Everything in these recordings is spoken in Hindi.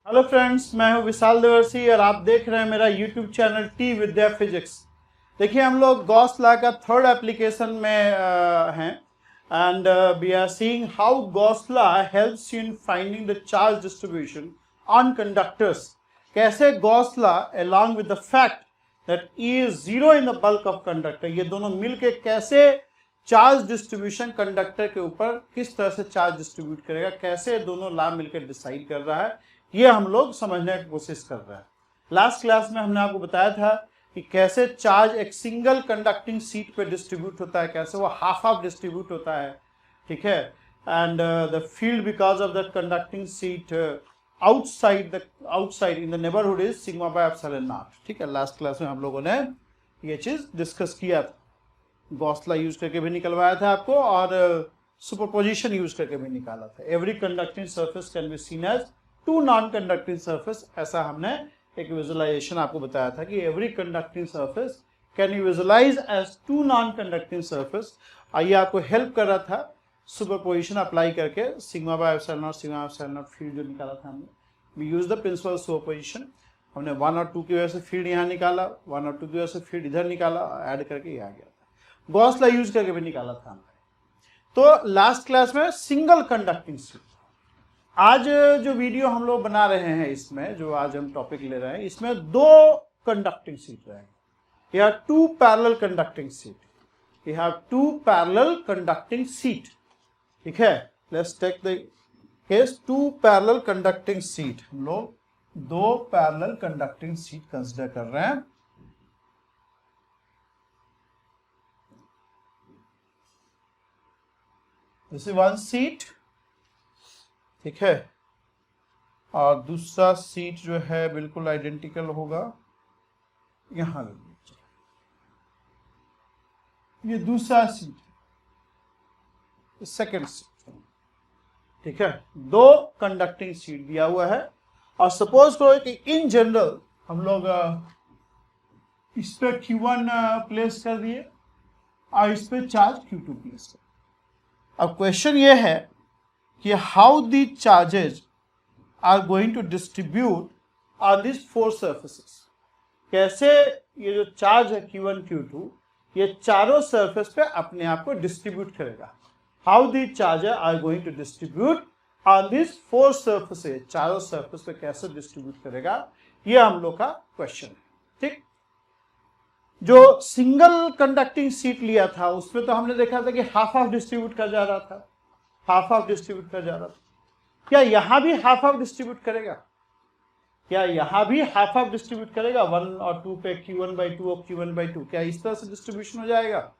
हेलो फ्रेंड्स, मैं हूं विशाल देवर्सी और आप देख रहे हैं मेरा YouTube channel T Vidya physics. देखिए, हम लोग गॉस लॉ का थर्ड एप्लीकेशन में हैं and we are seeing how Gauss law helps you in finding the charge distribution on conductors. कैसे Gauss law along with the fact that E is zero in the bulk of conductor, ये दोनों मिलके कैसे चार्ज डिस्ट्रीब्यूशन कंडक्टर के ऊपर किस तरह से चार्ज डिस्ट्रीब्यूट करेगा, कैसे दोनों लॉ मिलकर डिसाइड कर रहा है, ये हम लोग समझने की कोशिश कर रहे हैं। लास्ट क्लास में हमने आपको बताया था कि कैसे चार्ज एक सिंगल कंडक्टिंग सीट पे डिस्ट्रीब्यूट होता है, कैसे वो हाफ हाफ डिस्ट्रीब्यूट होता है, ठीक है। And the field because of that conducting seat outside in the neighbourhood is sigma by epsilon not, ठीक है। लास्ट क्लास में हम लोगों ने ये चीज डिस्कस किया था, गॉस लॉ यूज करके भी निकलवाया था आपको और सुपरपोजिशन यूज करके भी निकाला था। Every conducting surface can be seen as two non conducting surface, ऐसा हमने एक विजुअलाइजेशन आपको बताया था कि every conducting surface can you visualize as two non conducting surface. आइए आपको हेल्प कर रहा था सुपरपोजिशन अप्लाई करके sigma by epsilon not field जो निकाला था हमने। We use the principle superposition, हमने 1 और 2 की वजह से फील्ड यहाँ निकाला, 1 और 2 की वजह से फील्ड इधर निकाला, ऐड करके ये आ गया था। गॉस लॉ यूज करके भी निकाला था हमने। तो लास्ट क्लास में सिंगल कंडक्टिंग सीट, आज जो वीडियो हम लोग बना रहे हैं इसमें जो आज हम टॉपिक ले रहे हैं इसमें 2 कंडक्टिंग सीट रहेंगे। यह 2 parallel conducting seat, we have 2 parallel conducting seat, ठीक है। Let's take the case 2 parallel conducting seat, हम लोग 2 पैरेलल कंडक्टिंग सीट कंसिडर कर रहे हैं। दिस इज 1 सीट, ठीक है, और दूसरा सीट जो है बिल्कुल आइडेंटिकल होगा यहां। ये दूसरा सीट, सेकेंड सीट, ठीक है। 2 कंडक्टिंग सीट दिया हुआ है और सपोज करो कि इन जनरल हम लोग इस पे Q1 प्लेस कर दिए और इस पे चार्ज Q2 प्लेस कर। अब क्वेश्चन ये है कि how the charges are going to distribute on this 4 surfaces. कैसे ये जो चार्ज है Q1 Q2 ये चारों सरफेस पे अपने आप को डिस्ट्रीब्यूट करेगा। How the charger are going to distribute on this 4 surfaces, चारों सरफेस पे कैसे डिस्ट्रीब्यूट करेगा, ये हम लोग का क्वेश्चन है, ठीक। जो सिंगल कंडक्टिंग सीट लिया था उसमें तो हमने देखा था कि हाफ हाफ डिस्ट्रीब्यूट कर जा रहा था, हाफ हाफ डिस्ट्रीब्यूट कर जा रहा था। क्या यहां भी हाफ हाफ डिस्ट्रीब्यूट करेगा? क्या यहां भी हाफ हाफ डिस्ट्रीब्यूट करेगा? 1 और 2 पे Q1/2 और Q1/2, क्या इस तरह से डिस्ट्रीब्यूशन हो जाएगा?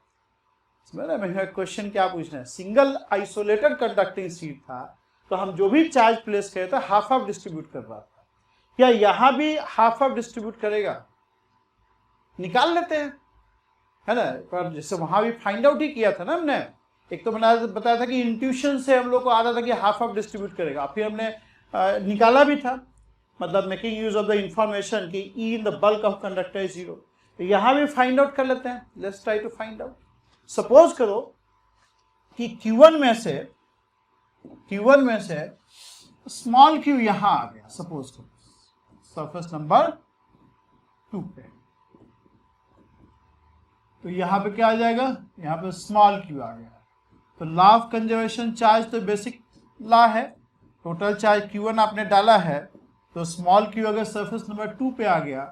मेरा क्वेश्चन क्या पूछना है, सिंगल आइसोलेटेड कंडक्टिंग सीट था तो हम जो भी चार्ज प्लेस करे थे हाफ हाफ डिस्ट्रीब्यूट कर रहा था, क्या यहां भी हाफ हाफ डिस्ट्रीब्यूट करेगा? निकाल लेते हैं, है ना। पर जैसे वहां भी फाइंड आउट ही किया था ना हमने, एक तो बताया था कि इंट्यूशन से हम लोग को आ रहा था कि हाफ हाफ डिस्ट्रीब्यूट करेगा, फिर हमने निकाला भी था, मतलब making use of the information कि E in the bulk of conductor is 0। तो यहां भी फाइंड आउट कर लेते हैं, let's try to find out. Suppose करो कि Q1 में से स्मॉल q यहां आ गया, सपोज करो सरफेस नंबर 2 पे, तो यहां पे क्या आ जाएगा, यहां पे स्मॉल q आ गया। तो लॉ ऑफ कंजर्वेशन चार्ज तो बेसिक लॉ है, टोटल चार्ज Q1 आपने डाला है तो स्मॉल q अगर सरफेस नंबर 2 पे आ गया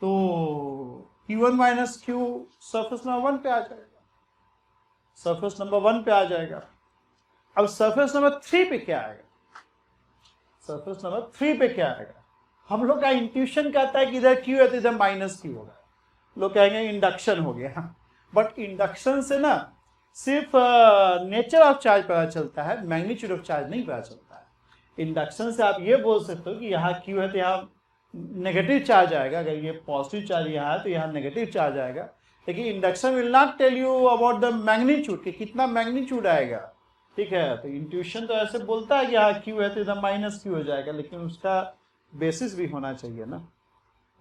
तो Q1 minus q surface number 1 पे आ जाएगा, सरफेस नंबर 1 पे आ जाएगा। अब सरफेस नंबर 3 पे क्या आएगा, सरफेस नंबर 3 पे क्या आएगा? हम लोग का इंट्यूशन कहता है कि इधर q है तो इधर माइनस q होगा, लोग कहेंगे इंडक्शन हो गया, बट इंडक्शन से ना सिर्फ नेचर ऑफ चार्ज पता चलता है, मैग्नीट्यूड ऑफ चार्ज नहीं पता चलता है। इंडक्शन से आप ये बोल सकते हो कि यहाँ Q है तो यहाँ नेगेटिव चार्ज आएगा, अगर ये पॉजिटिव चार्ज यहाँ है तो यहाँ नेगेटिव चार्ज आएगा, लेकिन induction will not tell you about the magnitude कि कितना मैग्नीट्यूड आएगा, ठीक है। तो इंट्यूशन तो ऐसे बोलता है कि यहाँ Q है तो इधर माइनस Q हो जाएगा, लेकिन उसका बेसिस भी होना चाहिए ना,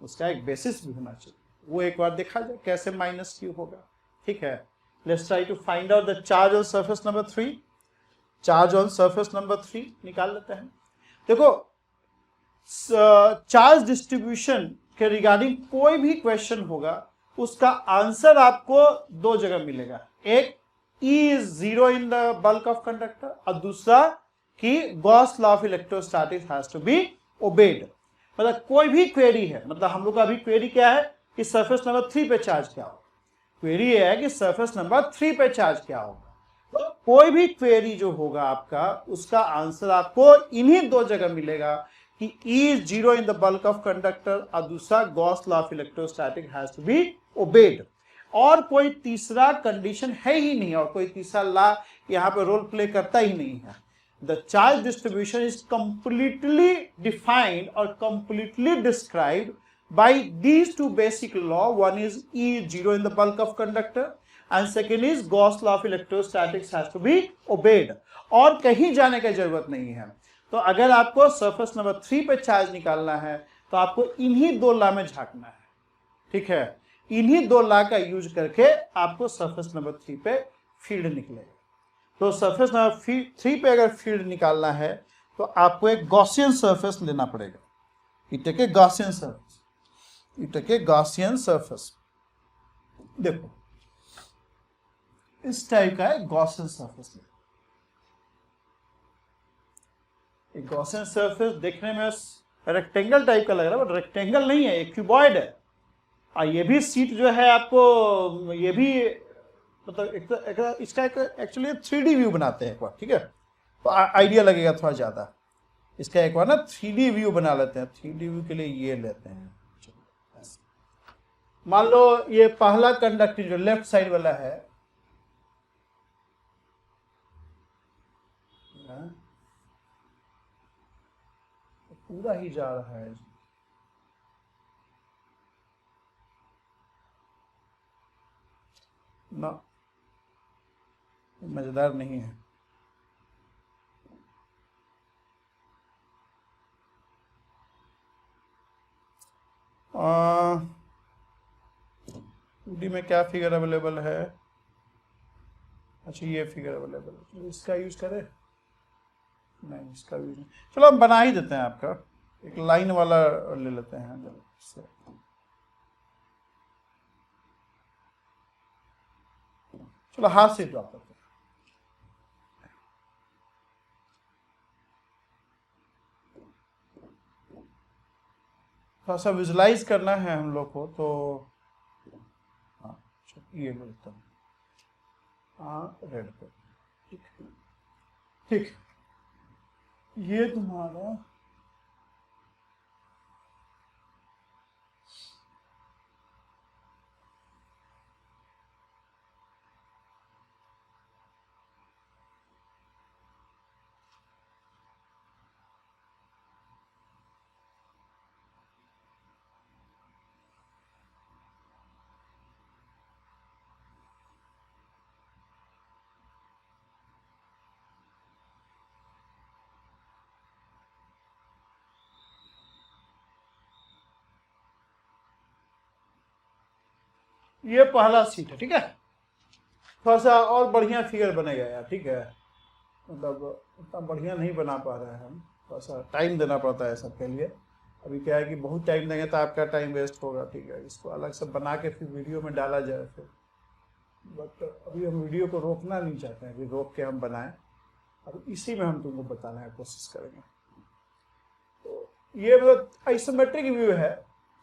उसका एक बेसिस भी होना चाहिए, वो एक बार देखा जाए कैसे माइनस Q होगा, ठीक है। Let's try to find out the charge on surface number 3. Charge on surface number 3 निकाल लेते हैं। देखो चार्ज डिस्ट्रीब्यूशन के रिगार्डिंग कोई भी क्वेश्चन होगा उसका आंसर आपको दो जगह मिलेगा, एक E is zero in the bulk of conductor और दूसरा कि Gauss law of electrostatics has to be obeyed. मतलब कोई भी क्वेरी है, मतलब हम लोग का अभी क्वेरी क्या है कि सरफेस नंबर 3 पे चार्ज क्या होगा, क्वेरी ये है कि सरफेस नंबर 3 पे चार्ज क्या होगा। तो कोई भी क्वेरी जो होगा आपका उसका आंसर आपको इन्हीं दो जगह मिलेगा कि E is zero in the bulk of conductor और दूसरा Gauss law of electrostatic has to be obeyed. और कोई तीसरा कंडीशन है ही नहीं और कोई तीसरा लॉ यहां पे रोल प्ले करता ही नहीं है। The charge distribution is completely defined और completely described by these two basic law, one is E zero in the bulk of conductor and second is Gauss law of electrostatics has to be obeyed. और कहीं जाने की जरूरत नहीं है। तो अगर आपको सरफेस नंबर 3 पे चार्ज निकालना है तो आपको इन्हीं दो लॉ में झांकना है, ठीक है। इन्हीं दो लॉ का यूज करके आपको सरफेस नंबर 3 पे फील्ड निकलेगा। तो सरफेस नंबर 3 पे अगर फील्ड निकालना है तो आपको एक गॉसियन सरफेस लेना पड़ेगा। It take a Gaussian surface, it take a Gaussian surface. देखो इस टाइप का है गॉसियन सरफेस। एक गॉसियन सरफेस देखने में रेक्टेंगल टाइप का लग रहा है, बट रेक्टेंगल नहीं है, एक क्यूबॉइड है। ये भी सीट जो है आपको, ये भी मतलब इसका एक एक्चुअली 3D व्यू बनाते हैं एक बार, ठीक है, तो आइडिया लगेगा थोड़ा ज़्यादा। इसका एक बार ना 3D व्यू बना लेते हैं। 3D व्यू के लिए ये लेते हैं, मान लो ये पहला कंडक्टर जो लेफ्ट साइड वाला है, पूरा ही जा रहा है, ना मजेदार नहीं है। टू में क्या फिगर अवेलेबल है? अच्छा ये फिगर अवेलेबल है, इसका यूज करें? नहीं इसका यूज नहीं। चलो हम बना ही देते हैं, आपका एक लाइन वाला ले लेते हैं इससे। चलो हाथ से ड्रॉ करते हैं। थोड़ा सा विजुलाइज करना है हम लोग को, तो हाँ ये बोलता हूँ, हाँ रेड पे, ठीक ठीक। ये तुम्हारा ये पहला सीट है, ठीक है। थोड़ा सा और बढ़िया फिगर बनेगा यार, ठीक है, मतलब उतना बढ़िया नहीं बना पा रहे हैं हम, थोड़ा सा टाइम देना पड़ता है सबके लिए। अभी क्या है कि बहुत टाइम देंगे तो आपका टाइम वेस्ट होगा, ठीक है। इसको अलग से बना के फिर वीडियो में डाला जाए फिर, बट अभी हम वीडियो को रोकना नहीं चाहते हैं, अभी रोक के हम बनाएं, अब इसी में हम तुमको बताने की कोशिश करेंगे। तो ये मतलब आइसोमेट्रिक व्यू है,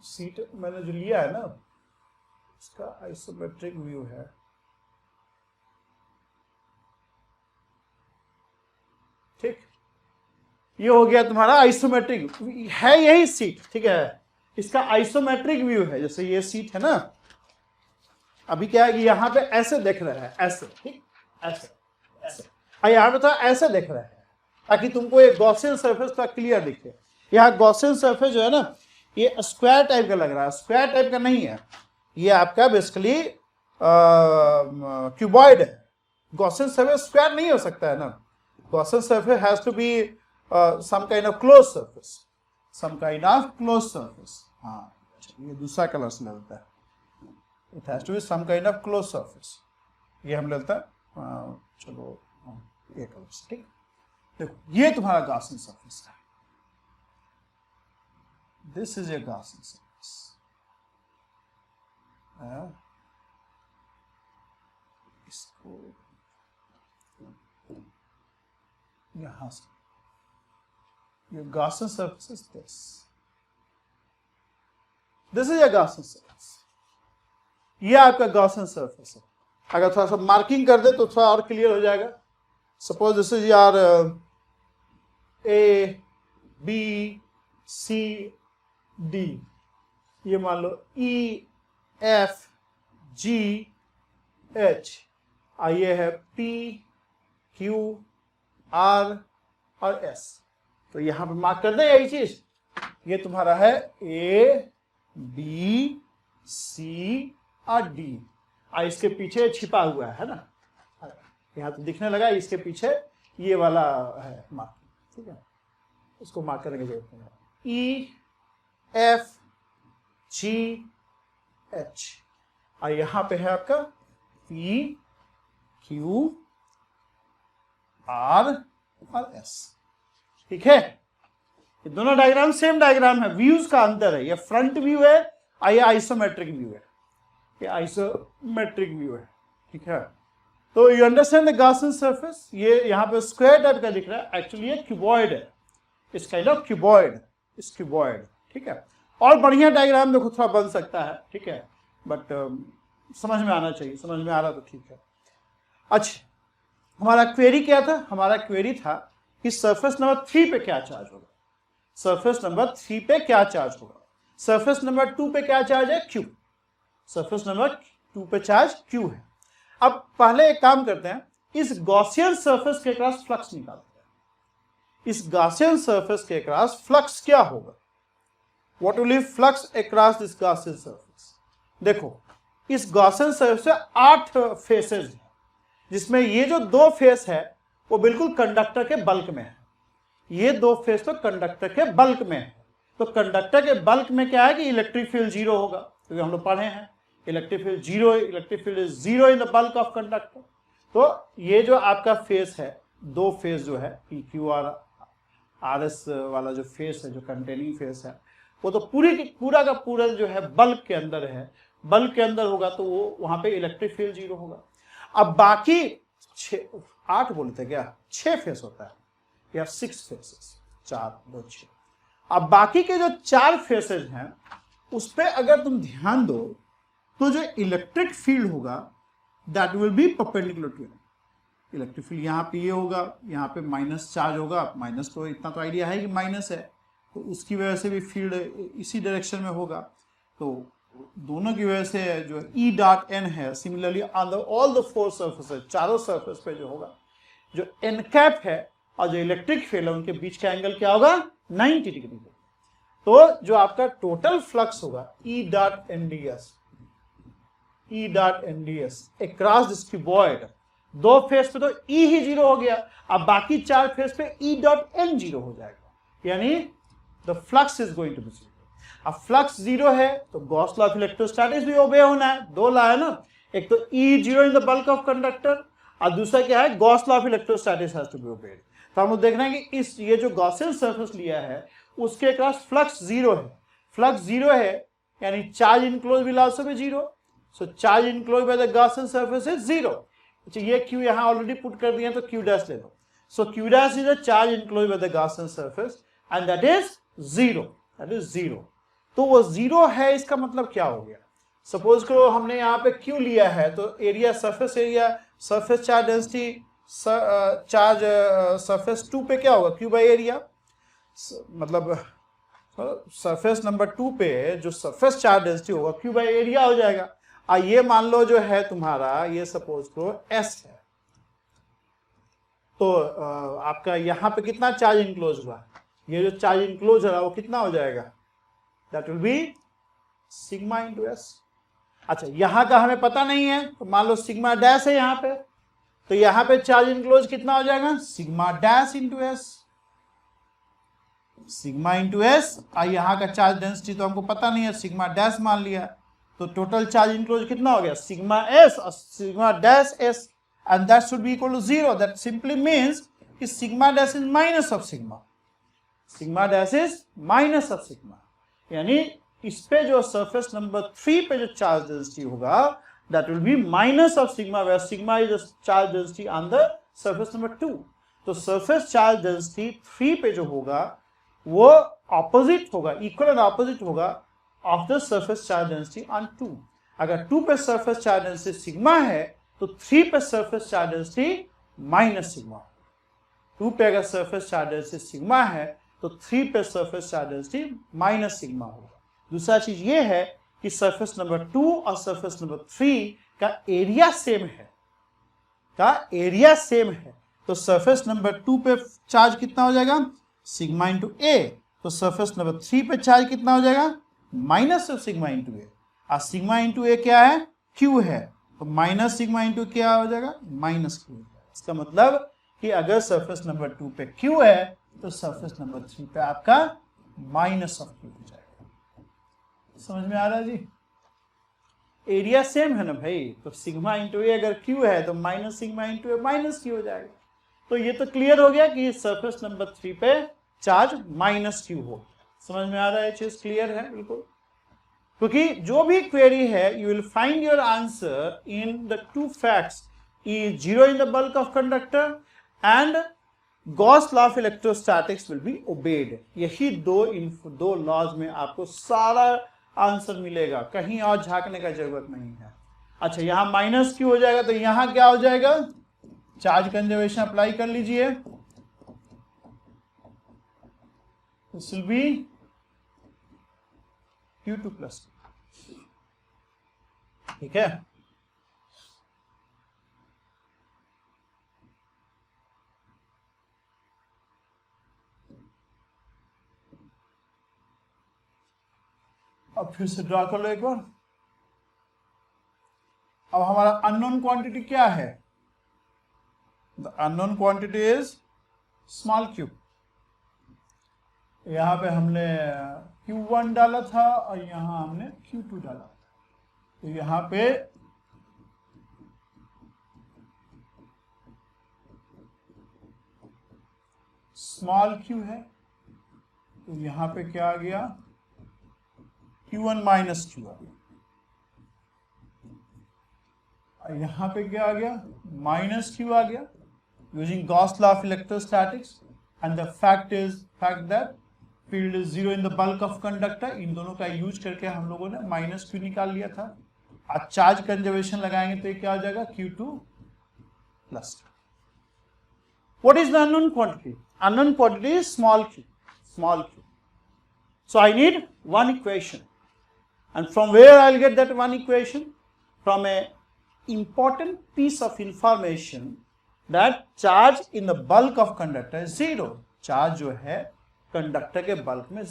सीट मैंने जो लिया है ना इसका आइसोमेट्रिक व्यू है। ठीक, ये हो गया तुम्हारा आइसोमेट्रिक है, यही सीट, ठीक है। इसका आइसोमेट्रिक व्यू है, जैसे ये सीट है ना, अभी क्या है कि यहाँ पे ऐसे देख रहा है, ऐसे, ठीक, ऐसे ऐसे, यहाँ पे तो ऐसे देख रहा है ताकि तुमको एक गॉसियन सरफेस का क्लियर दिखे। यहाँ गॉसियन सरफेस जो है ना ये स्क्वायर टाइप का लग रहा है, स्क्वायर टाइप का नहीं है, ये आपका बेसिकली क्यूबॉइड है। गॉसियन सरफेस स्क्वायर नहीं हो सकता है ना, Gaussian surface has to be some kind of closed surface, some kind of closed surface। हाँ ये दूसरा कलर से लेता है, it has to be some kind of closed surface, ये हम लेता है। चलो ये कलर से, ठीक। देखो ये तुम्हारा गॉसियन सरफेस है, this is a Gaussian surface, इसको यहां से ये Gaussian surface is this is a Gaussian surface, ये आपका गॉसियन सरफेस है। अगर थोड़ा सा मार्किंग कर दे तो थोड़ा और क्लियर हो जाएगा। सपोज दिस इज यार ए बी सी डी, ये मान लो ई एफ जी एच, ये है पी क्यू आर और एस। तो यहां पे मार्क कर दें यही चीज, ये तुम्हारा है ए बी सी और डी, और इसके पीछे छिपा हुआ है ना, यहां तो दिखने लगा, इसके पीछे ये वाला है मार्क, ठीक है, उसको मार्क करने की जरूरत नहीं है। ई एफ जी एच, और यहां पे है आपका पी क्यू आर और एस, ठीक है। ये दोनों डायग्राम सेम डायग्राम है, व्यूज का अंतर है, ये फ्रंट व्यू है और ये आइसोमेट्रिक व्यू है, ये आइसोमेट्रिक व्यू है, ठीक है। तो you understand the Gaussian surface, ये यहाँ पे स्क्वायर टाइप का दिख रहा है, एक्चुअली ये क्यूबॉइड है, इस काइंड ऑफ क्यूबॉइड, इस क्यूबॉइड, ठीक है। और बढ़िया डायग्राम देखो थोड़ा बन सकता है, ठीक है, बट समझ में आना चाहिए, समझ में आ रहा तो ठीक है। अच्छा, हमारा क्वेरी क्या था? हमारा क्वेरी था कि सरफेस नंबर 3 पे क्या चार्ज होगा, सरफेस नंबर 3 पे क्या चार्ज होगा, सरफेस नंबर 2 पे क्या चार्ज है, क्यू, सरफेस नंबर 2 पे चार्ज क्यू है। अब पहले एक काम करते हैं, इस गॉसियन सरफेस के क्रॉस फ्लक्स निकालते हैं। इस गॉसियन सरफेस के क्रॉस फ्लक्स क्या होगा, what will be flux across this Gaussian surface. देखो, इस गॉसियन सरफेस से 8 फेसेस हैं, जिसमें ये जो 2 फेस है वो बिल्कुल कंडक्टर के बल्क में है, ये 2 फेस तो कंडक्टर के बल्क में है। तो कंडक्टर के बल्क में क्या है कि इलेक्ट्रिक फील्ड 0 होगा, क्योंकि हम लोग पढ़े हैं electric field 0, electric field is 0 in the bulk of conductor. तो ये जो आपका फेस है, 2 फेस जो है पी क्यू आर एस वाला जो फेस है, जो कंटेनिंग फेस है, वो तो पूरा का पूरा जो है बल्क के अंदर है, बल्क के अंदर होगा तो वो वहां पे इलेक्ट्रिक फील्ड 0 होगा। अब बाकी 8 बोलते क्या, 6 फेस होता है, या 6 फेसेस, 4 2 6। अब बाकी के जो 4 फेसेस हैं उस पर अगर तुम ध्यान दो तो जो इलेक्ट्रिक फील्ड होगा that will be perpendicular to electric field, यहाँ पे ये होगा, यहाँ पे माइनस चार्ज होगा, माइनस तो इतना तो आइडिया है कि माइनस है, तो उसकी वजह से भी फील्ड इसी डायरेक्शन में होगा। तो दोनों की वजह से जो ई डॉट एन है, similarly on all the 4 surfaces, चारों सर्फेस पे जो होगा, जो एन कैप है और जो इलेक्ट्रिक फील्ड है, उनके बीच का एंगल क्या होगा, 90 डिग्री होगा। तो जो आपका टोटल फ्लक्स होगा E dot N D S, E dot N D S across this cuboid, 2 face पे तो ई ही 0 हो गया, अब बाकी 4 फेस पे ई डॉट एन 0 हो जाएगा, यानी the flux is going to be 0। अब फ्लक्स 0 है तो गॉस लॉ ऑफ इलेक्ट्रोस्टैटिक्स भी ओबे होना है, 2 लॉ है ना, एक तो E 0 in the bulk of conductor, और दूसरा क्या है, Gauss law of electrostatics has to be obeyed. तो हम देखना है कि इस ये जो गॉसियन सरफेस लिया है उसके क्रॉस फ्लक्स 0 है, फ्लक्स 0 है यानी charge enclose will also be 0, so charge enclose by the Gaussian surface is 0। अच्छा, ये क्यू यहां ऑलरेडी पुट कर दिया तो क्यू डैश ले लो, so Q dash is a charge enclose by the Gaussian surface and that is 0, that is 0। तो वो 0 है, इसका मतलब क्या हो गया, सपोज करो हमने यहाँ पे क्यू लिया है, तो area surface area, surface charge density charge surface 2 पे क्या होगा, क्यू बाई एरिया, मतलब सरफेस नंबर 2 पे जो सरफेस चार्ज डेंसिटी होगा क्यू बाई एरिया हो जाएगा। ये मान लो जो है तुम्हारा, ये सपोज करो एस है, तो आपका यहाँ पे कितना चार्ज इनक्लोज हुआ, ये जो चार्ज इनक्लोज हो रहा है वो कितना हो जाएगा, that will B sigma into S. अच्छा, यहाँ का हमें पता नहीं है, तो मान लो सिग्मा डैश है यहाँ पे, तो यहाँ पे चार्ज इनक्लोज कितना हो जाएगा, sigma dash into S, sigma into S. और यहाँ का चार्ज डेंसिटी तो हमको पता नहीं है, सिग्मा डैश मान लिया, तो टोटल चार्ज इनक्लोज कितना हो गया, सिग्मा एस और sigma dash S, and that should be equal to 0। That simply means कि sigma dash is minus of sigma, sigma dash is minus of sigma, यानी इस पे जो सरफेस नंबर 3 पे जो चार्ज डेंसिटी होगा that will be minus of sigma, where sigma is the charge density on the surface number 2। तो सरफेस चार्ज डेंसिटी 3 पे जो होगा वो ऑपोजिट होगा, इक्वल एंड ऑपोजिट होगा of the surface charge density on 2। अगर 2 पे सरफेस चार्ज डेंसिटी सिग्मा है तो 3 पे surface charge density minus sigma. 2 पे अगर सरफेस चार्ज डेंसिटी सिग्मा है तो 3 पे surface charge density minus sigma होगा। दूसरा चीज ये है कि सरफेस नंबर 2 और सरफेस नंबर 3 का एरिया सेम है, तो सरफेस नंबर 2 पे चार्ज कितना हो जाएगा, सिग्मा इंटू ए। तो सरफेस नंबर 3 पे चार्ज कितना हो जाएगा, माइनस ऑफ सिग्मा इंटू ए। और सिग्मा इंटू ए क्या है, क्यू है, तो माइनस सिग्मा इंटू क्या हो जाएगा, माइनस क्यू। इसका मतलब कि अगर सरफेस नंबर 2 पे क्यू है तो सरफेस नंबर 3 पे आपका माइनस ऑफ क्यू हो जाएगा। समझ में आ रहा है जी? एरिया सेम है ना भाई, तो सिग्मा इंटू ए अगर क्यू है तो माइनस सिग्मा इंटू ए माइनस क्यू हो जाएगा। तो ये तो क्लियर हो गया कि सरफेस नंबर 3 पे चार्ज माइनस क्यू हो। समझ में आ रहा है, चीज क्लियर है बिल्कुल। क्योंकि जो भी क्वेरी है you will find your answer in the two facts, E zero in the bulk of conductor and Gauss law of electrostatics will be obeyed. यही दो लॉज में आपको सारा आंसर मिलेगा, कहीं और झांकने का जरूरत नहीं है। अच्छा, यहां माइनस क्यू हो जाएगा तो यहां क्या हो जाएगा, चार्ज कंजर्वेशन अप्लाई कर लीजिए, this will be Q2 plus. ठीक है, अब फिर से ड्रा कर लो एक बार। अब हमारा अननोन क्वांटिटी क्या है, the unknown quantity is small q। यहां पे हमने Q1 डाला था और यहां हमने Q2 डाला था। तो यहां पे स्मॉल q है, तो यहां पे क्या आ गया, Q1 माइनस Q आ गया। यहां पे क्या आ गया, माइनस Q आ गया, using Gauss law of electrostatics and the fact that field is zero in the bulk of conductor. इन दोनों का यूज करके हम लोगों ने माइनस Q निकाल लिया था। आज चार्ज कंजर्वेशन लगाएंगे तो ये क्या हो जाएगा, Q2 plus. What is the unknown quantity? Unknown quantity is small q. So I need one equation, and from where I'll get that one equation? From a important piece of information that charge in the bulk of conductor is zero. Charge जो है कंडक्टर के बल्क में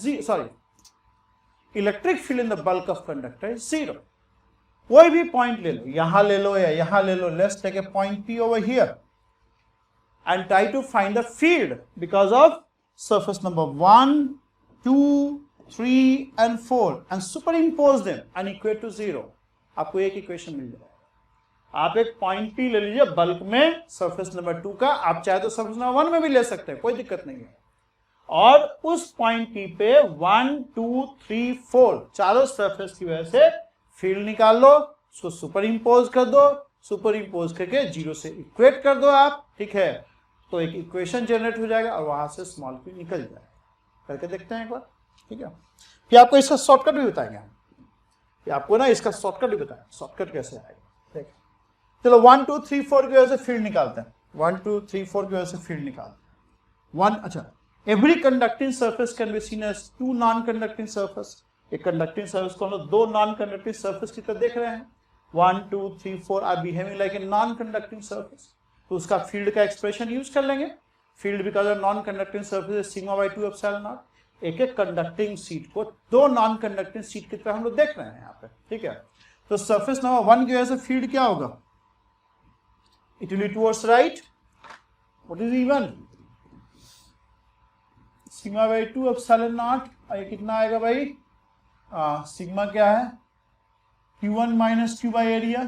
electric field in the bulk of conductor is zero. कोई भी पॉइंट ले लो, यहां ले लो या यहां ले लो, let's take a point P over here and try to find the field because of surface number 1, 2, 3 and 4 and superimpose them and equate to 0। आपको एक इक्वेशन मिल जाएगा। आप एक पॉइंट P ले लीजिए बल्क में सरफेस नंबर 2 का, आप चाहे तो सरफेस नंबर 1 में भी ले सकते हैं, कोई दिक्कत नहीं है। और उस पॉइंट P पे 1, 2, 3, 4 चारों सरफेस की वजह से फील्ड निकाल लो, उसको सुपर इंपोज कर दो, सुपर इंपोज करके 0 से इक्वेट कर दो आप, ठीक है। तो एक इक्वेशन जनरेट हो जाएगा और वहां से स्मॉल q निकल जाएगा। करके देखते हैं एक बार, ठीक है। फिर आपको इसका शॉर्टकट भी बताएंगे हम, आपको ना इसका शॉर्टकट भी बताएं, शॉर्टकट कैसे आएगा, ठीक है। चलो 1, 2, 3, 4 की वजह से फील्ड निकालते हैं। 1, 2, 3, 4 की वजह से फील्ड निकालते हैं। अच्छा, every conducting surface can be seen as two non conducting surface. एक कंडक्टिंग सरफेस को हम लोग दो नॉन कंडक्टिंग सरफेस की तरह देख रहे हैं। 1, 2, 3, 4 are behaving like a non conducting surface. तो उसका फील्ड का एक्सप्रेशन यूज कर लेंगे। Field because of non conducting surface sigma by 2 epsilon not. एक एक कंडक्टिंग सीट को दो नॉन कंडक्टिंग सीट की तरह हम लोग देख रहे हैं यहाँ पे, ठीक है। तो सरफेस नंबर 1 की वजह से फील्ड क्या होगा, it will be towards right. What is even, sigma by 2 epsilon not. ये कितना आएगा भाई, सिग्मा क्या है, Q1 minus Q by area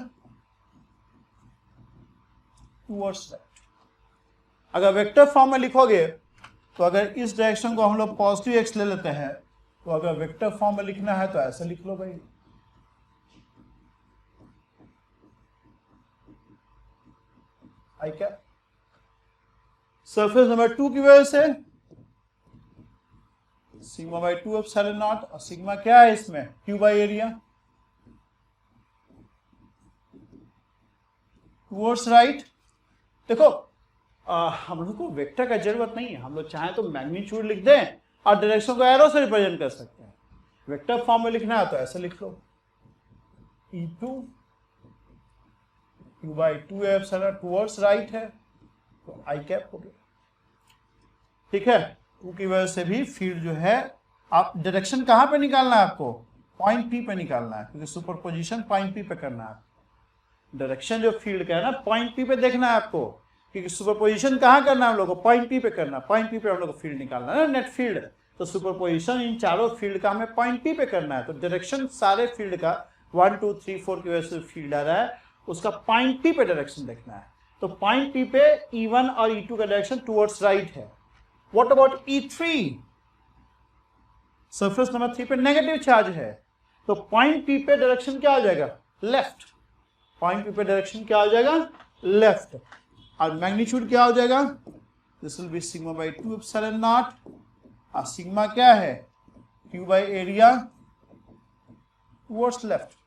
towards right. अगर वेक्टर फॉर्म में लिखोगे तो अगर इस डायरेक्शन को हम लोग पॉजिटिव x ले लेते हैं तो अगर वेक्टर फॉर्म में लिखना है तो ऐसे लिख लो भाई, आई कैप सरफेस नंबर 2 की वजह से सिग्मा बाई 2 एप्सिलॉन नॉट, और सिग्मा क्या है इसमें, Q by area towards right. देखो हम लोग को वेक्टर का जरूरत नहीं है, हम लोग चाहें तो मैग्नीट्यूड लिख दें और डायरेक्शन को एरो से रिप्रेजेंट कर सकते हैं। वेक्टर फॉर्म में लिखना है तो ऐसे लिख लो, E2 Q by 2 epsilon towards right है तो आई कैप हो गया। ठीक है, 2 की वजह से भी फील्ड जो है, आप डायरेक्शन कहां पे निकालना है आपको, पॉइंट P पे निकालना है, क्योंकि सुपरपोजिशन पॉइंट P पे करना है। डायरेक्शन जो फील्ड का है ना, पॉइंट P पे देखना है आपको, क्योंकि सुपरपोजिशन कहाँ करना है हम लोग को, पॉइंट P पे करना है। पॉइंट P पे हम लोग को फील्ड निकालना है ना, नेट फील्ड। तो सुपरपोजिशन इन चारों फील्ड का हमें पॉइंट P पे करना है। तो डायरेक्शन सारे फील्ड का 1 2 3 4 की वजह से फील्ड आ रहा है, उसका पॉइंट P पे डायरेक्शन देखना है। तो पॉइंट P पे E1 और E2 का डायरेक्शन टुवर्ड्स राइट है। What about E3? Surface number 3 पे नेगेटिव चार्ज है, तो पॉइंट P पे डायरेक्शन क्या आ जाएगा, लेफ्ट। पॉइंट P पे डायरेक्शन क्या हो जाएगा, लेफ्ट। और मैग्नीट्यूड क्या हो जाएगा, this will be sigma by 2 epsilon not, और सिग्मा क्या है, Q by area towards left.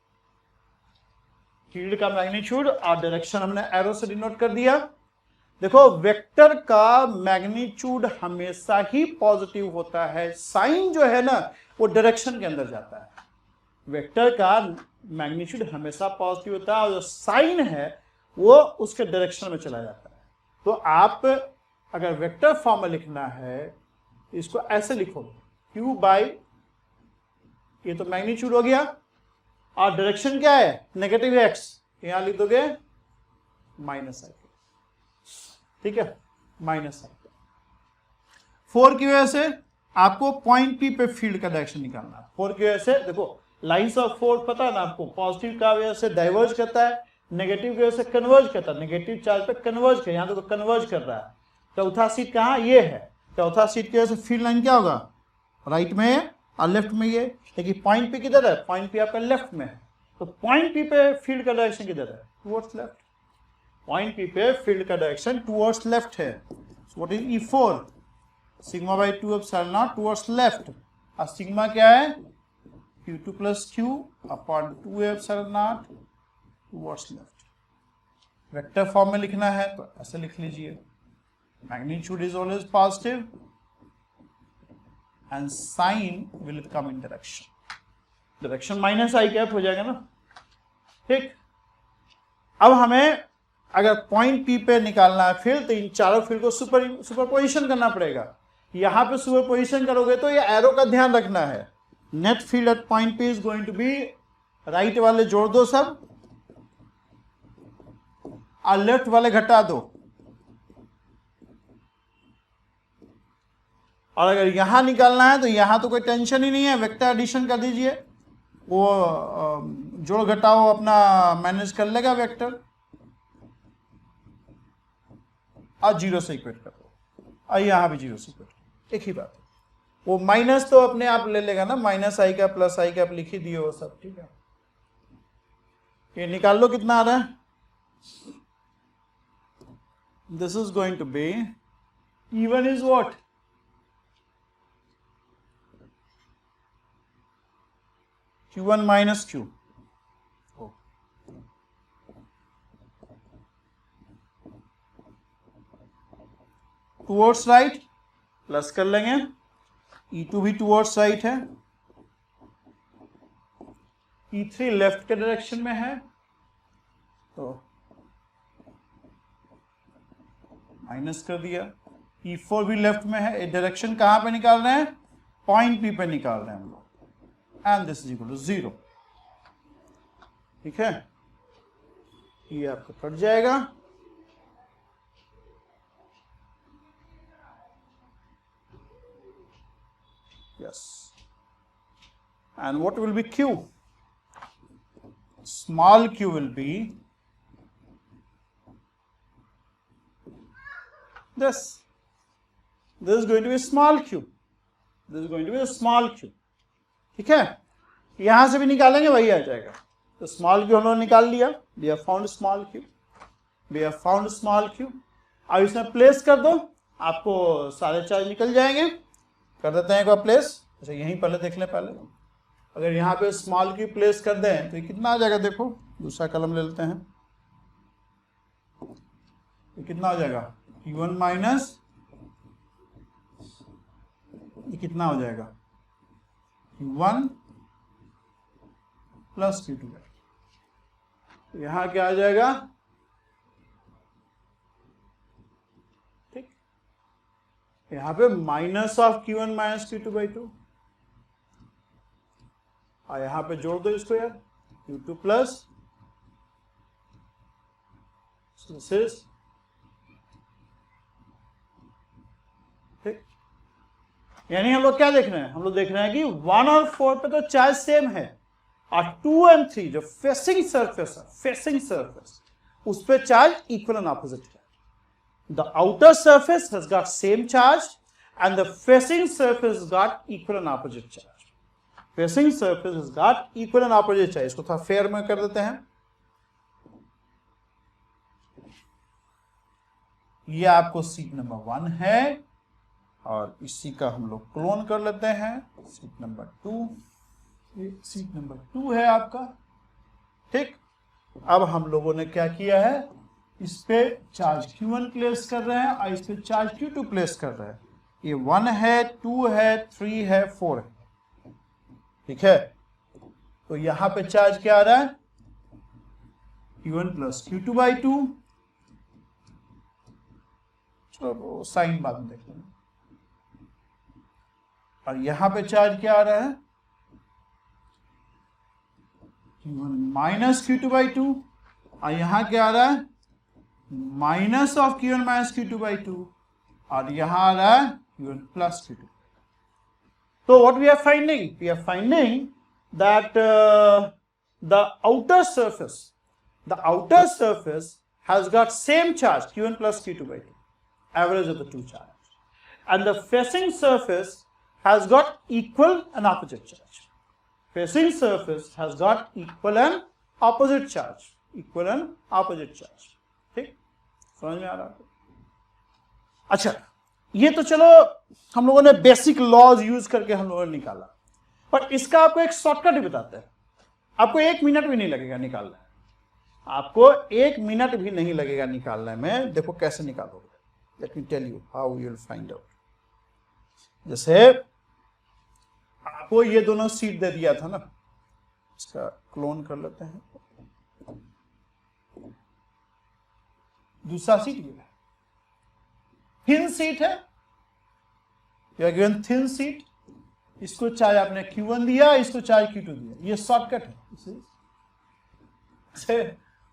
Field का मैग्नीट्यूड और डायरेक्शन हमने एरो से डिनोट कर दिया। देखो वेक्टर का मैग्नीट्यूड हमेशा ही पॉजिटिव होता है, साइन जो है ना वो डायरेक्शन के अंदर जाता है। वेक्टर का मैग्नीट्यूड हमेशा पॉजिटिव होता है और जो साइन है वो उसके डायरेक्शन में चला जाता है। तो आप अगर वेक्टर फॉर्म में लिखना है इसको ऐसे लिखोगे, क्यू बाई, ये तो मैग्नीट्यूड हो गया, और डायरेक्शन क्या है, नेगेटिव एक्स, यहां लिख दोगे माइनस आई, ठीक है, माइनस आई। 4 की वजह से आपको पॉइंट P पे फील्ड का डायरेक्शन निकालना है। 4 की वजह से देखो लाइंस ऑफ 4 पता है ना आपको, पॉजिटिव का वजह से डाइवर्ज करता है, नेगेटिव की वजह से कन्वर्ज करता है, नेगेटिव चार्ज पे कन्वर्ज कर, यहां तो कन्वर्ज कर रहा है। चौथा सीट कहां, ये है, चौथा सीट की वजह से फील्ड लाइन क्या होगा, राइट में है और लेफ्ट में ये, लेकिन पॉइंट P किधर है, पॉइंट P आपका लेफ्ट में है। तो पॉइंट P पे फील्ड का डायरेक्शन किधर है, टुवर्ड्स लेफ्ट। पॉइंट P पे फील्ड का डायरेक्शन टुवर्ड्स लेफ्ट है। What is E4, sigma by 2 epsilon not towards left, और सिग्मा क्या है, Q2 plus Q upon 2 epsilon not towards left. Vector form में लिखना है तो ऐसे लिख लीजिए, magnitude is always positive and sign will come in direction, direction minus I cap हो जाएगा ना। ठीक, अब हमें अगर पॉइंट P पे निकालना है फील्ड, तो इन चारों फील्ड को सुपरपोजिशन करना पड़ेगा। यहां पे सुपरपोजिशन करोगे तो ये एरो का ध्यान रखना है, net field at point P is going to be, right वाले जोड़ दो सब और लेफ्ट वाले घटा दो। और अगर यहां निकालना है तो यहां तो कोई टेंशन ही नहीं है, वेक्टर एडिशन कर दीजिए, वो जोड़ घटाओ अपना मैनेज कर लेगा वेक्टर, और 0 से इक्वेट कर दो, और यहां भी 0 से इक्वेट, एक ही बात है। वो माइनस तो अपने आप ले लेगा ना, माइनस आई का प्लस आई का लिख ही दिए वो सब, ठीक है। ये निकाल लो कितना आ रहा है, this is going to be E1 is what, Q1 minus Q, towards right plus कर लेंगे, E2 भी टुवर्ड्स राइट है, E3 लेफ्ट के डायरेक्शन में है तो माइनस कर दिया, E4 भी लेफ्ट में है। डायरेक्शन कहां पे निकाल रहे हैं, पॉइंट P पे निकाल रहे हैं हम लोग, and this is equal to 0, ठीक है। ये आपका कट जाएगा, yes, and what will be Q, small q will be this is going to be small q, this is going to be a small q, ठीक है, यहां से भी निकालेंगे वही आ जाएगा। तो स्मॉल क्यू हम लोगों ने निकाल लिया, we have found small Q, we have found small Q. अब इसमें प्लेस कर दो, आपको सारे चार्ज निकल जाएंगे। कर देते हैं एक बार प्लेस। अच्छा यहीं पहले देख लें, पहले अगर यहाँ पे स्मॉल क्यू प्लेस कर दें तो ये कितना आ जाएगा, देखो दूसरा कलम ले लेते हैं, ये कितना आ जाएगा Q1 माइनस, ये कितना हो जाएगा Q1 प्लस Q2। यहां क्या आ जाएगा, ठीक, यहां पे minus of Q1 minus Q2/2, और यहां पे जोड़ दो इसको यार, Q2 प्लस ठीक। यानी हम लोग क्या देख रहे हैं, हम लोग देख रहे हैं कि 1 और 4 पे तो चार्ज सेम है, और 2 और 3 जो फेसिंग सरफेस है, फेसिंग सरफेस, उस पे चार्ज इक्वल एंड ऑपोजिट है। The outer surface has got same charge and the facing surface has got equal and opposite charge. Facing surface has got equal and opposite charge. इसको थोड़ा फेयर में कर देते हैं, ये आपको सीट नंबर 1 है, और इसी का हम लोग क्लोन कर लेते हैं, सीट नंबर 2, सीट नंबर 2 है आपका, ठीक। अब हम लोगों ने क्या किया है, इस पे चार्ज Q1 प्लेस कर रहे हैं और इस पे चार्ज Q2 प्लेस कर रहे हैं। ये 1 है, 2 है, 3 है, 4 है, ठीक है। तो यहां पे चार्ज क्या आ रहा है, Q1 प्लस Q2/2, चलो साइन बाद में देख लेंगे। और यहां पे चार्ज क्या आ रहा है, Q1 माइनस Q2/2, और यहां क्या आ रहा है, minus of Q1 minus Q2/2, और यहां आ रहा है Q1 प्लस Q2। तो what we are finding, we are finding that the outer surface has got same charge Q1 plus Q2/2, average of the two charges, and the facing surface has got equal and opposite charge. Facing surface has got equal and opposite charge, equal and opposite charge, ठीक, समझ में आ रहा है। अच्छा, ये तो चलो हम लोगों ने बेसिक लॉज यूज करके हम लोगों ने निकाला, पर इसका आपको एक शॉर्टकट भी बताते हैं, आपको 1 मिनट भी नहीं लगेगा निकालना, आपको 1 मिनट भी नहीं लगेगा निकालने में। देखो कैसे निकालोगे, let me tell you how you will find out. जैसे आपको ये दोनों सीट दे दिया था ना, इसका क्लोन कर लेते हैं, दूसरा सीट ये थिन सीट है, you are given thin seat, इसको चाहे आपने Q1 दिया, इसको चाहे Q2 दिया, ये शॉर्टकट है।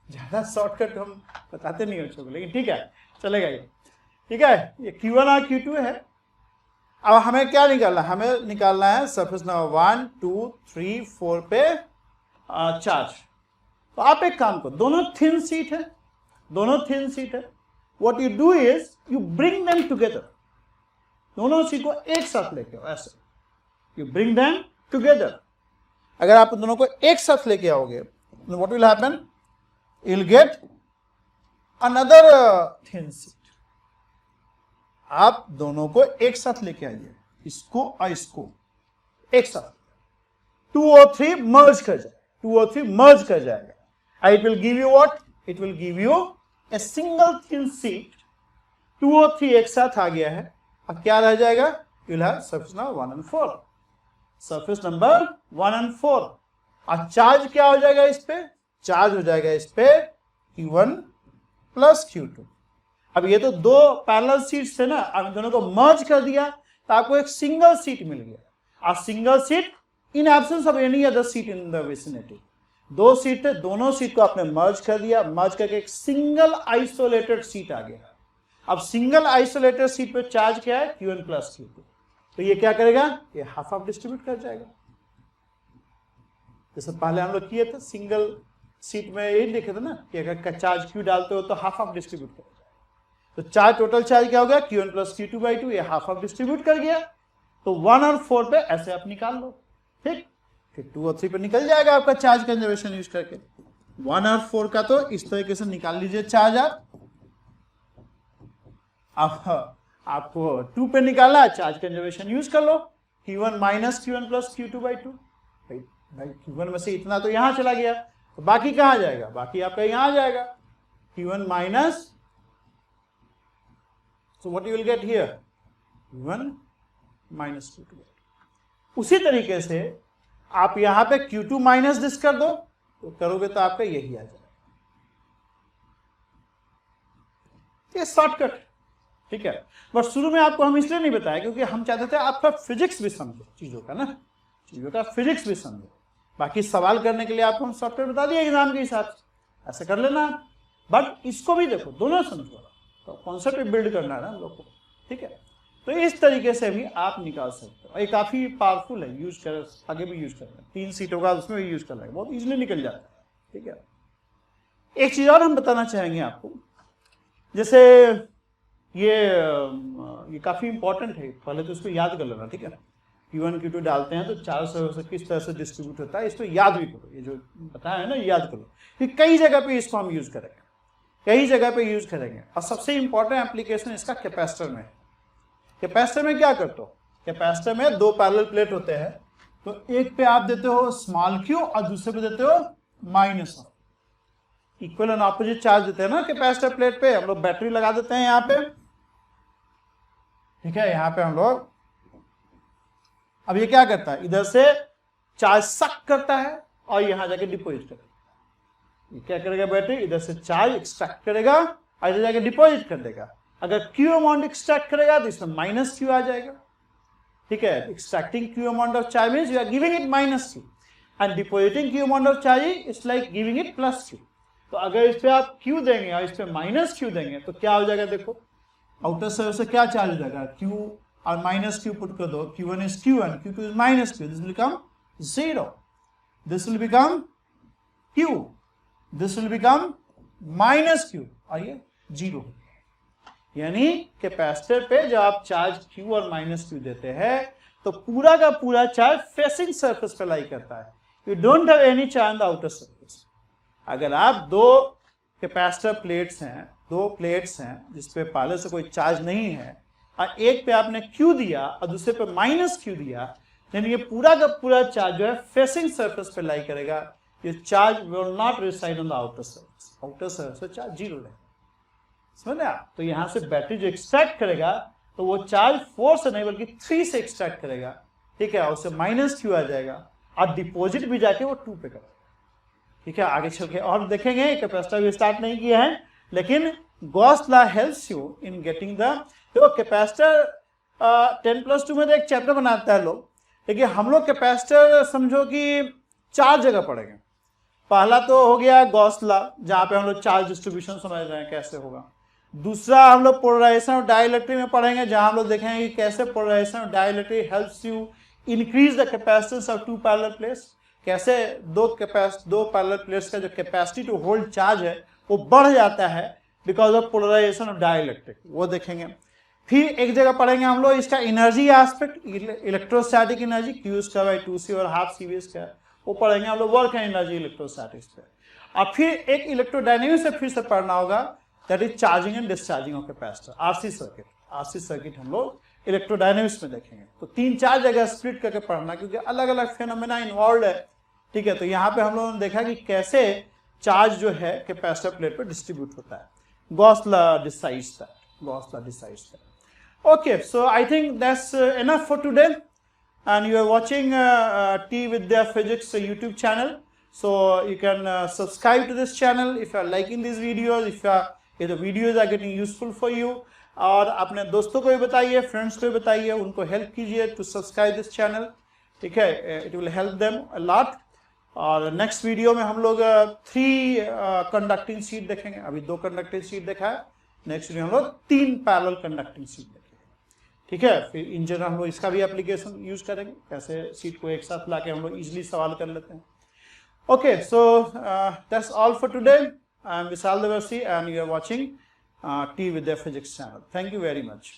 ज्यादा शॉर्टकट हम बताते नहीं बच्चों को, लेकिन ठीक है चलेगा ये, ठीक है। ये Q1 और Q2 है। अब हमें क्या निकालना है, हमें निकालना है सरफेस नंबर 1, 2, 3, 4 पे चार्ज। तो आप एक काम करो, दोनों थिन सीट है, दोनों थिन सीट है, what you do is you bring them together, दोनों सीट को एक साथ लेके आओ, ऐसे यू ब्रिंग देम टुगेदर। अगर आप दोनों को एक साथ लेके आओगे, what will happen, you will get another thin sheet. आप दोनों को एक साथ लेके आइए, इसको और इसको एक साथ, 2 और 3 मर्ज कर जाए, 2 और 3 मर्ज कर जाएगा, it will give you what, it will give U a single thin sheet. 2 और 3 एक साथ आ गया है, अब क्या रह जाएगा, you will have surface number 1 और 4, सरफेस नंबर 1 और 4। और चार्ज क्या हो जाएगा इस पे, चार्ज हो जाएगा इस पे Q1 प्लस Q2। अब ये तो दो पैरेलल सीट्स थे ना, अब दोनों को मर्ज कर दिया तो आपको एक सिंगल सीट मिल गया। और single seat in absence of any other seat in the vicinity, 2 seat थे, दोनों सीट को आपने मर्ज कर दिया, मर्ज करके एक सिंगल आइसोलेटेड सीट आ गया। अब सिंगल आइसोलेटेड सीट पे चार्ज क्या है, Q1 प्लस Q2। तो ये क्या करेगा, ये हाफ हाफ डिस्ट्रीब्यूट कर जाएगा, जैसे पहले हम लोग किए थे सिंगल सीट में, यही देखे थे ना कि अगर चार्ज Q डालते हो तो हाफ हाफ डिस्ट्रीब्यूट कर जाएगा। तो चार्ज टोटल चार्ज क्या हो गया, Q1 प्लस Q2/2, ये हाफ हाफ डिस्ट्रीब्यूट कर गया। तो 1 और 4 पे ऐसे आप निकाल लो, ठीक। फिर 2 और 3 पे निकल जाएगा आपका चार्ज कंजर्वेशन यूज करके। 1 और 4 का तो इस तरीके से निकाल लीजिए चार्ज आप। आपको 2 पे निकालना है, चार्ज कंजर्वेशन यूज कर लो, Q1 minus Q1 plus Q2 by 2। भाई Q1 में से इतना तो यहां चला गया, तो बाकी कहां जाएगा, बाकी आपका यहां आ जाएगा Q1 minus, so what you will get here Q1 minus Q2। उसी तरीके से आप यहां पे Q2 माइनस दिस कर दो, तो करोगे तो आपका यही आ जाएगा। ये शॉर्टकट, ठीक है। बट शुरू में आपको हम इसलिए नहीं बताया क्योंकि हम चाहते थे आपका फिजिक्स भी समझो चीजों का ना, चीजों का फिजिक्स भी समझो। बाकी सवाल करने के लिए आपको हम सॉफ्टवेयर बता दिए एग्जाम के हिसाब से, ऐसे कर लेना। बट इसको भी देखो, दोनों समझो, तो कॉन्सेप्ट बिल्ड करना है ना हम लोग को, ठीक है। तो इस तरीके से भी आप निकाल सकते हो। ये काफी पावरफुल है, यूज कर, आगे भी यूज करना है, 3 सीटों का उसमें भी यूज करना है, बहुत इजीली निकल जाता है, ठीक है। एक चीज और हम बताना चाहेंगे आपको, जैसे ये काफी इंपॉर्टेंट है, पहले तो इसको याद कर लेना, ठीक है। Q1 Q2 डालते हैं तो 4 से किस तरह से डिस्ट्रीब्यूट होता है, इसको याद भी करो, ये जो बताया है ना याद करो, कि कई जगह पे इसको हम यूज करेंगे, कई जगह पे यूज करेंगे। और सबसे इंपॉर्टेंट एप्लीकेशन इसका कैपेसिटर में है। कैपेसिटर में क्या करते हो, कैपेसिटर में 2 पैरेलल प्लेट होते हैं, तो एक पे आप देते हो स्मॉल q और दूसरे पे देते हो minus of, equal and opposite charge देते हैं ना कैपेसिटर प्लेट पे। हम लोग बैटरी लगा देते हैं यहाँ पे, ठीक है। यहाँ पे हम लोग, अब ये क्या करता है, इधर से चार्ज सक करता है और यहां जाके डिपॉजिट करेगा। ये क्या करेगा, बैटरी इधर से चार्ज एक्सट्रैक्ट करेगा और इधर जाके डिपॉजिट कर देगा। अगर Q अमाउंट एक्सट्रैक्ट करेगा तो इसमें माइनस Q आ जाएगा, ठीक है। Extracting Q amount of charge means you are giving it minus Q and depositing Q amount of charge it's like giving it plus Q। तो अगर इस पे आप Q देंगे और इस पे माइनस Q देंगे तो क्या हो जाएगा, देखो आउटर सर्किट से क्या चार्ज हो जाएगा, Q और माइनस Q पुट कर दो, Q1 is Q and Q2 is minus Q, this will become 0, this will become Q, this will become minus Q और ये 0। यानी कैपेसिटर पे जब आप चार्ज Q और माइनस Q देते हैं तो पूरा का पूरा चार्ज फेसिंग सरफेस पे लाई करता है, you don't have any charge the outer surface. अगर आप 2 कैपेसिटर प्लेट्स हैं, 2 प्लेट्स हैं जिसपे पहले से कोई चार्ज नहीं है और एक पे आपने Q दिया और दूसरे पे माइनस Q दिया, यानी ये पूरा का पूरा चार्ज जो है फेसिंग सरफेस पे लाई करेगा। ये charge will not reside on the outer surface, outer surface charge 0 रहेगा, समझ आप। तो यहां से बैटरी जो एक्सट्रैक्ट करेगा तो वो चार्ज 4 से नहीं बल्कि 3 से एक्सट्रैक्ट करेगा, ठीक है। उससे माइनस Q आ जाएगा और डिपॉजिट भी जाके वो 2 पे करेगा, ठीक है। आगे चल के और देखेंगे, कैपेसिटर भी स्टार्ट नहीं किया है, लेकिन Gauss law helps you in getting the, देखो कैपेसिटर 10+2 में तो एक चैप्टर बनाता है लोग, लेकिन हम लोग कैपेसिटर समझो कि 4 जगह पढ़ेंगे। पहला तो हो गया गॉस लॉ, जहां पे हम लोग चार्ज डिस्ट्रीब्यूशन समझ रहे हैं कैसे होगा। दूसरा हम लोग पोलराइजेशन और डाइलेक्ट्रिक में पढ़ेंगे, जहां हम लोग देखेंगे कि कैसे पोलराइजेशन और dielectric helps you increase the capacitance of 2 parallel plates, कैसे 2 पैरेलल प्लेट्स का जो कैपेसिटी टू होल्ड चार्ज है वो बढ़ जाता है बिकॉज ऑफ पोलराइजेशन और डाइलेक्ट्रिक, वो देखेंगे। फिर एक जगह पढ़ेंगे हम लोग इसका energy aspect, electrostatic energy Q²/2C और हाफ CV², वो पढ़ेंगे हम लोग वर्क एनर्जी इलेक्ट्रोस्टैटिक्स पे। और फिर एक इलेक्ट्रोडायनेमिक्स से फिर से पढ़ना होगा, that is charging and discharging of capacitor, RC circuit हम लोग इलेक्ट्रोडायनेमिक्स में देखेंगे। तो 3-4 जगह स्प्लिट करके पढ़ना, क्योंकि अलग अलग फेनोमेना इन्वॉल्व है, ठीक है। तो यहाँ पे हम लोगों ने देखा कि कैसे चार्ज जो है कैपेसिटर प्लेट पर डिस्ट्रीब्यूट होता है। Gauss law decides that. Okay, so I think that's enough for today, and you are watching T Vidya Physics YouTube channel, so you can subscribe to this channel if you are liking these videos, if the videos are getting useful for you, और अपने दोस्तों को भी बताइए, फ्रेंड्स को भी बताइए, उनको हेल्प कीजिए टू सब्सक्राइब दिस चैनल, ठीक है। It will help them a lot. और नेक्स्ट वीडियो में हम लोग 3 कंडक्टिंग शीट देखेंगे, अभी 2 कंडक्टिंग शीट देखा है, नेक्स्ट वीडियो हम लोग 3 पैरेलल कंडक्टिंग शीट देखेंगे, ठीक है। फिर इन जनरल हम लोग इसका भी एप्लीकेशन यूज करेंगे, कैसे शीट को एक साथ लाके हम लोग इजीली सवाल कर लेते हैं। Okay, so that's all for today. I am Vishal Devarshi and you are watching T Vidya Physics channel. Thank you very much.